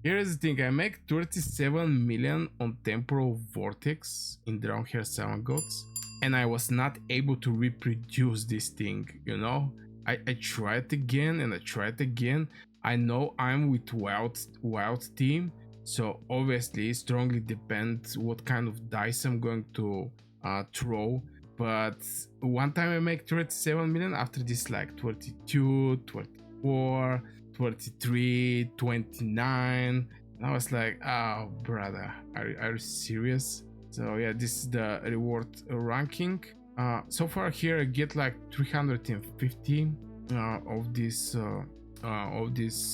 Here's the thing, I make 37 million on Temporal Vortex in Dragonheir 7 Gods, and I was not able to reproduce this thing, you know? I tried again and I tried again. I know I'm with wild team, so obviously it strongly depends what kind of dice I'm going to throw. But one time I make 37 million, after this like 22, 24, 23, 29, and I was like, oh brother, are you serious? So yeah, this is the reward ranking. So far here I get like 350 of this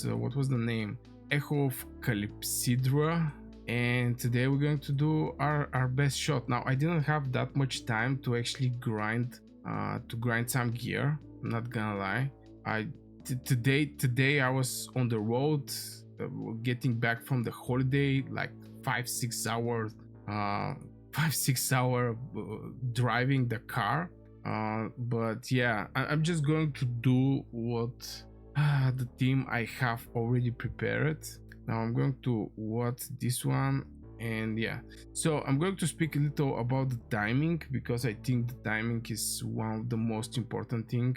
what was the name, Echo of Calypsidra, and today we're going to do our best shot. Now I didn't have that much time to actually grind some gear, I'm not gonna lie. Today I was on the road, getting back from the holiday, like 5-6 hours 5-6 hour driving the car, but yeah, I'm just going to do what the team I have already prepared. Now I'm going to watch this one, and yeah, so I'm going to speak a little about the timing, because I think the timing is one of the most important thing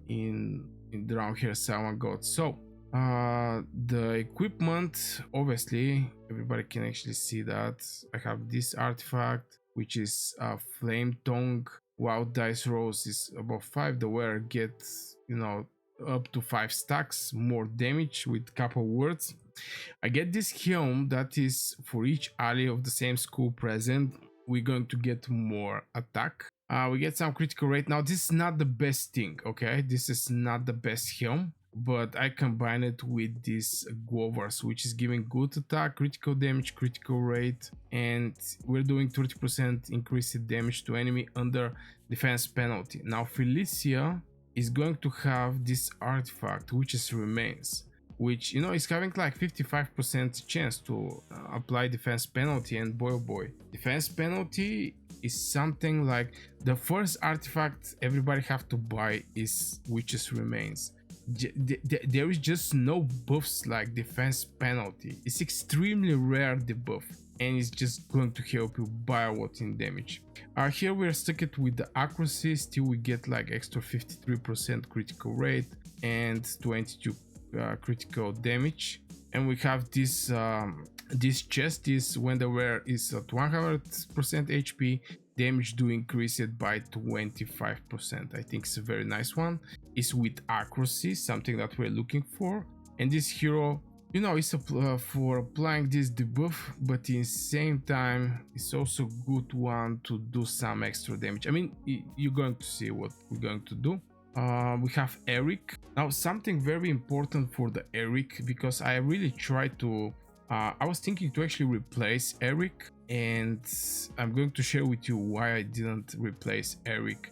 in Dragonheir 7 Gods. So the equipment, obviously everybody can actually see that I have this artifact, which is a flame tongue. Wild dice rolls is above 5, the wearer gets, you know, up to 5 stacks more damage with couple words. I get this helm that is for each ally of the same school present, we're going to get more attack. We get some critical rate. Now this is not the best thing, okay, this is not the best helm, but I combine it with this Guovers, which is giving good attack, critical damage, critical rate, and we're doing 30% increased damage to enemy under defense penalty. Now Felicia is going to have this artifact, which is Remains, which, you know, is having like 55% chance to apply defense penalty, and boy oh boy, defense penalty is something like the first artifact everybody have to buy is Witch's Remains. There is just no buffs like defense penalty. It's extremely rare debuff, and it's just going to help you by a lot in damage. Here we're stuck it with the accuracy, still we get like extra 53% critical rate and 22 critical damage. And we have this this chest is when the wearer is at 100% HP, damage do increase it by 25%. I think it's a very nice one. It's with accuracy, something that we're looking for. And this hero, you know, it's for applying this debuff, but in the same time it's also good one to do some extra damage. I mean, you're going to see what we're going to do. We have Errich. Now something very important for the Errich, because I really tried to I was thinking to actually replace Errich, and I'm going to share with you why I didn't replace Errich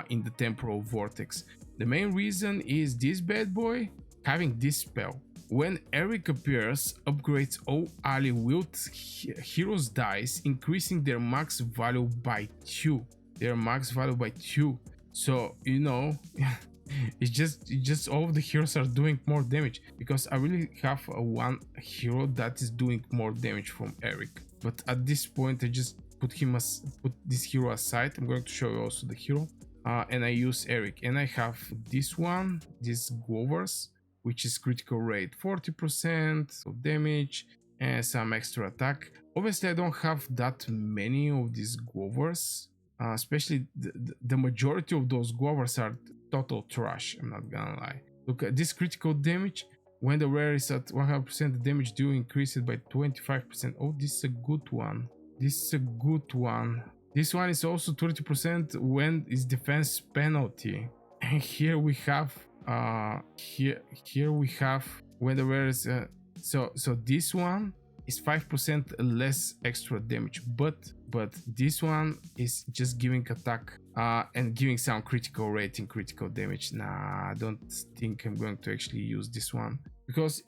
in the Temporal Vortex. The main reason is this bad boy having this spell. When Errich appears, upgrades all ally wield heroes dice, increasing their max value by 2. So, you know, it's just all of the heroes are doing more damage, because I really have one hero that is doing more damage from Errich. But at this point I just put this hero aside. I'm going to show you also the hero, and I use Errich, and I have this one, this Guovers, which is critical rate 40% of damage and some extra attack. Obviously I don't have that many of these Guovers, especially the majority of those Guovers are total trash, I'm not gonna lie. Look at this critical damage. When the wearer is at 100%, the damage do increase it by 25%. Oh, this is a good one. This one is also 30% when it's defense penalty. And here we have here we have when the wearer is so this one is 5% less extra damage, but this one is just giving attack and giving some critical rate and critical damage. Nah, I don't think I'm going to actually use this one, because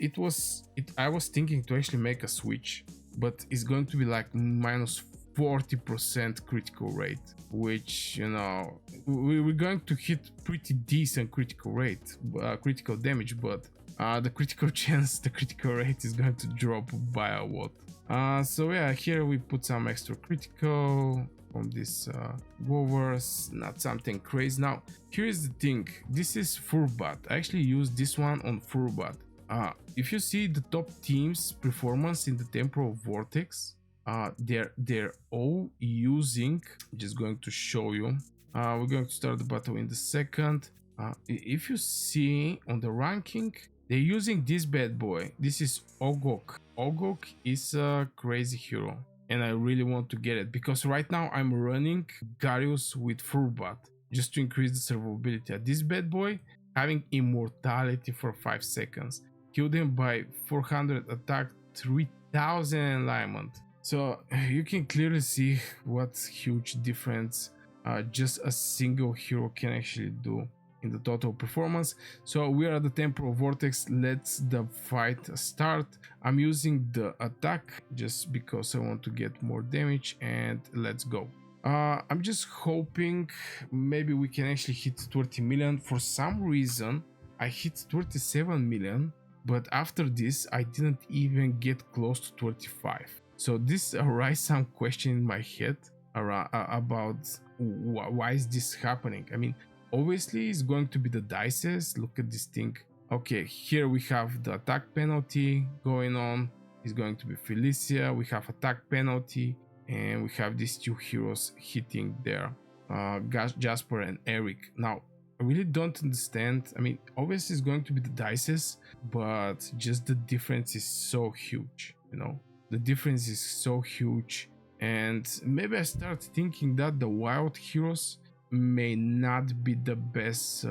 I was thinking to actually make a switch, but it's going to be like minus 40% critical rate, which, you know, we're going to hit pretty decent critical rate, critical damage, but the critical chance, the critical rate is going to drop by a lot. So yeah, here we put some extra critical on this Wovers, not something crazy. Now, here's the thing, this is Furbat. I actually used this one on Furbat. If you see the top teams performance in the Temporal Vortex, they're all using, just going to show you. We're going to start the battle in the second. If you see on the ranking, they're using this bad boy. This is Oggok. Oggok is a crazy hero, and I really want to get it because right now I'm running Garius with Furbat just to increase the survivability. This bad boy having immortality for 5 seconds, kill them by 400 attack, 3000 alignment. So you can clearly see what huge difference just a single hero can actually do in the total performance. So we are at the Temporal Vortex. Let's the fight start. I'm using the attack just because I want to get more damage, and let's go. I'm just hoping maybe we can actually hit 30 million. For some reason I hit 27 million, but after this I didn't even get close to 25. So this arises some question in my head about why is this happening. I mean, obviously it's going to be the dices. Look at this thing. Okay, here we have the attack penalty going on. It's going to be Felicia. We have attack penalty, and we have these two heroes hitting there, Caspar and Errich. Now I really don't understand. I mean, obviously it's going to be the dices, but just the difference is so huge, you know. The difference is so huge, and maybe I start thinking that the wild heroes may not be the best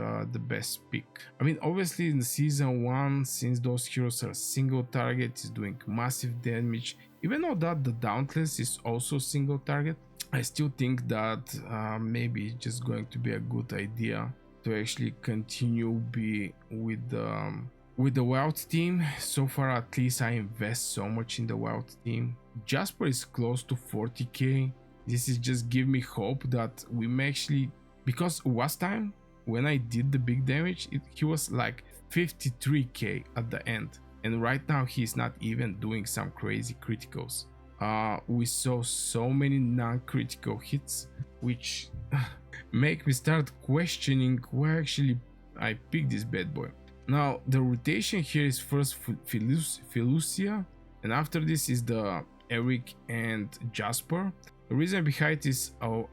pick. I mean, obviously in the season 1, since those heroes are single target, is doing massive damage. Even though that the Dauntless is also single target, I still think that maybe it's just going to be a good idea to actually continue be with the wild team. So far, at least I invest so much in the wild team. Caspar is close to 40k. This is just give me hope that we may actually, because last time when I did the big damage, he was like 53k at the end, and right now he's not even doing some crazy criticals. We saw so many non-critical hits, which make me start questioning why actually I picked this bad boy. Now the rotation here is first Felicia, and after this is the Errich and Caspar. The reason behind it is I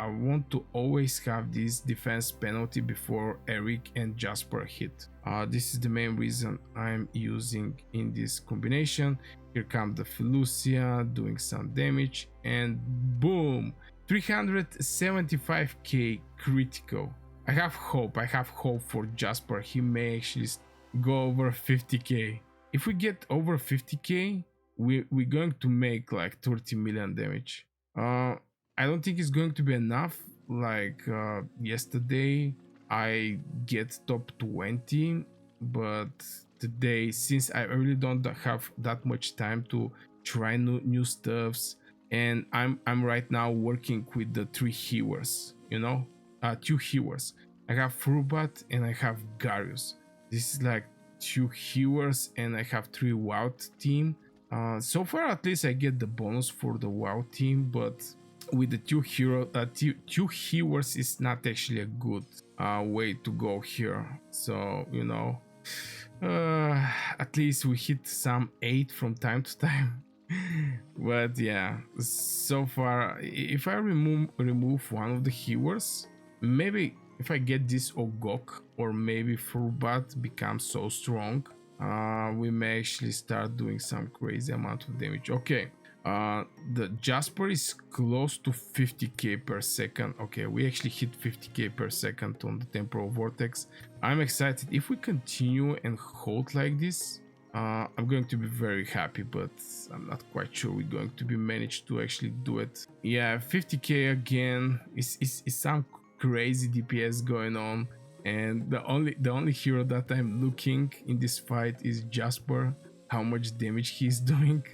want to always have this defense penalty before Errich and Caspar hit. This is the main reason I'm using in this combination. Here comes the Felicia doing some damage, and boom, 375k critical. I have hope for Caspar. He may actually go over 50k. If we get over 50k, we're going to make like 30 million damage. I don't think it's going to be enough. Like yesterday I get top 20, but today, since I really don't have that much time to try new stuffs, and I'm right now working with the 3 healers, you know, 2 healers. I have Furbat and I have Garius. This is like 2 healers, and I have 3 wild team. So far, at least I get the bonus for the wild team, but with the 2 healers is not actually a good way to go here. So, you know, at least we hit some 8 from time to time. But yeah, so far, if I remove one of the healers, maybe if I get this Oggok, or maybe Furbat becomes so strong, we may actually start doing some crazy amount of damage. Okay, the Caspar is close to 50k per second. Okay, we actually hit 50k per second on the Temporal Vortex. I'm excited. If we continue and hold like this, I'm going to be very happy, but I'm not quite sure we're going to be managed to actually do it. Yeah, 50k again is some crazy DPS going on, and the only hero that I'm looking in this fight is Caspar, how much damage he's doing.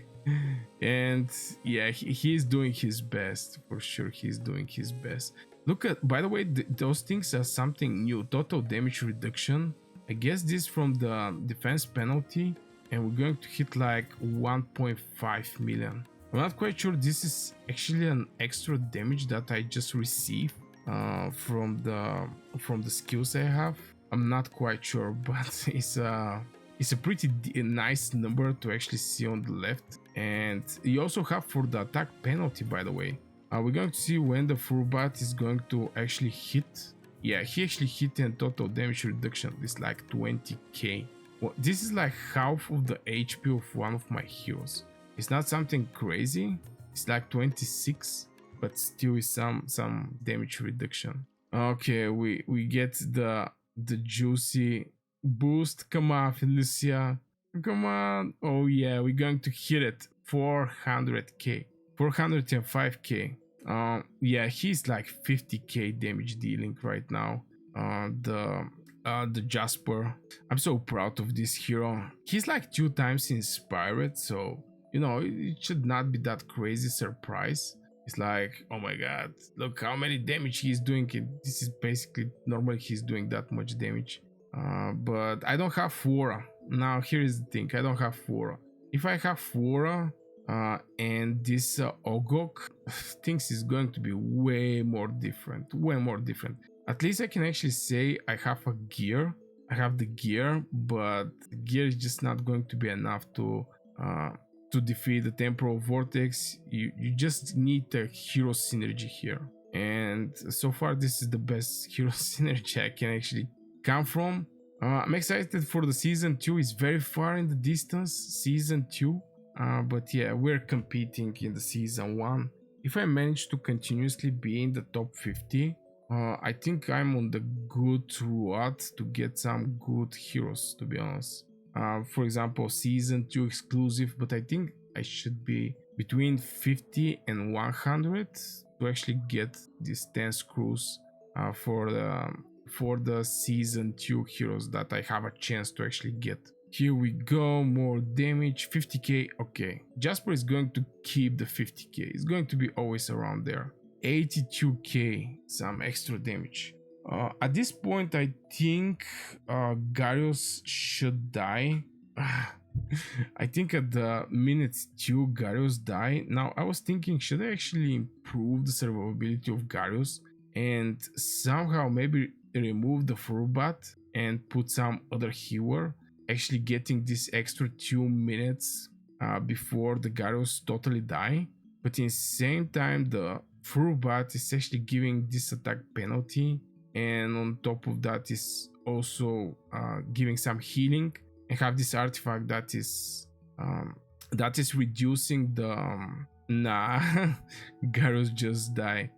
And yeah, he's doing his best for sure. He's doing his best. Look at, by the way, those things are something new. Total damage reduction I guess this from the defense penalty, and we're going to hit like 1.5 million. I'm not quite sure this is actually an extra damage that I just received from the skills I have. I'm not quite sure, but it's a pretty nice number to actually see on the left. And you also have for the attack penalty, by the way. We're going to see when the Furbat is going to actually hit. Yeah, he actually hit and total damage reduction is like 20k. Well, this is like half of the HP of one of my heroes. It's not something crazy. It's like 26, but still is some damage reduction. Okay, we get the juicy boost. Come on, Felicia. Come on. Oh yeah, we're going to hit it. 400k. 405k. Yeah, he's like 50k damage dealing right now. The Jasper. I'm so proud of this hero. He's like 2 times inspired, so it should not be that crazy surprise. It's like, oh my god, look how many damage he's doing. This is basically normally he's doing that much damage. But I don't have Fora. Now here is the thing, I don't have Fora. If I have Fora and this Oggok, things is going to be way more different. Way more different. At least I can actually say I have a gear. I have the gear, but the gear is just not going to be enough to defeat the Temporal Vortex. You just need a hero synergy here. And so far this is the best hero synergy I can actually come from. I'm excited for the season 2. It's very far in the distance, season 2. But yeah, we're competing in the season 1. If I manage to continuously be in the top 50, I think I'm on the good road to get some good heroes, to be honest. For example, season 2 exclusive, but I think I should be between 50 and 100 to actually get these 10 screws for the season 2 heroes that I have a chance to actually get. Here we go, more damage, 50k. Okay, Jasper is going to keep the 50k. It's going to be always around there. 82k, some extra damage. At this point, I think Garius should die. I think at the minute 2, Garius die. Now, I was thinking, should I actually improve the survivability of Garius and somehow maybe remove the Furbat and put some other healer, actually getting this extra 2 minutes before the Garius totally die. But in the same time, the Furbat is actually giving this attack penalty, and on top of that is also giving some healing, and have this artifact that is reducing the nah Garros just die.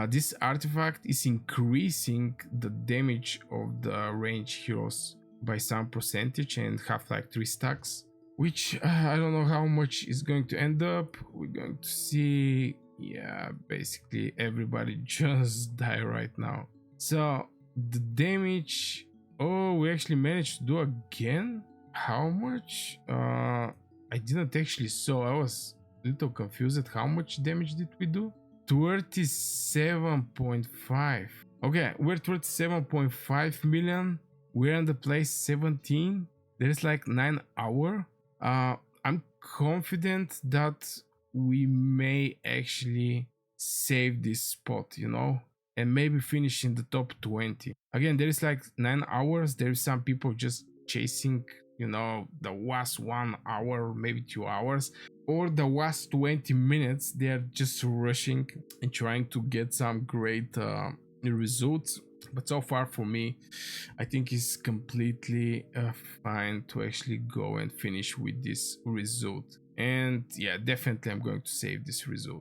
This artifact is increasing the damage of the range heroes by some percentage and have like 3 stacks, which I don't know how much is going to end up. We're going to see. Yeah, basically everybody just die right now. So the damage, oh, we actually managed to do again. How much? I didn't actually saw. I was a little confused. How much damage did we do? 37.5. Okay, we're 37.5 million. We're in the place 17. There's like 9 hours. I'm confident that we may actually save this spot, and maybe finish in the top 20. Again, there is like 9 hours. There is some people just chasing, the last 1 hour, maybe 2 hours, or the last 20 minutes. They are just rushing and trying to get some great results. But so far for me, I think it's completely fine to actually go and finish with this result. And yeah, definitely I'm going to save this result.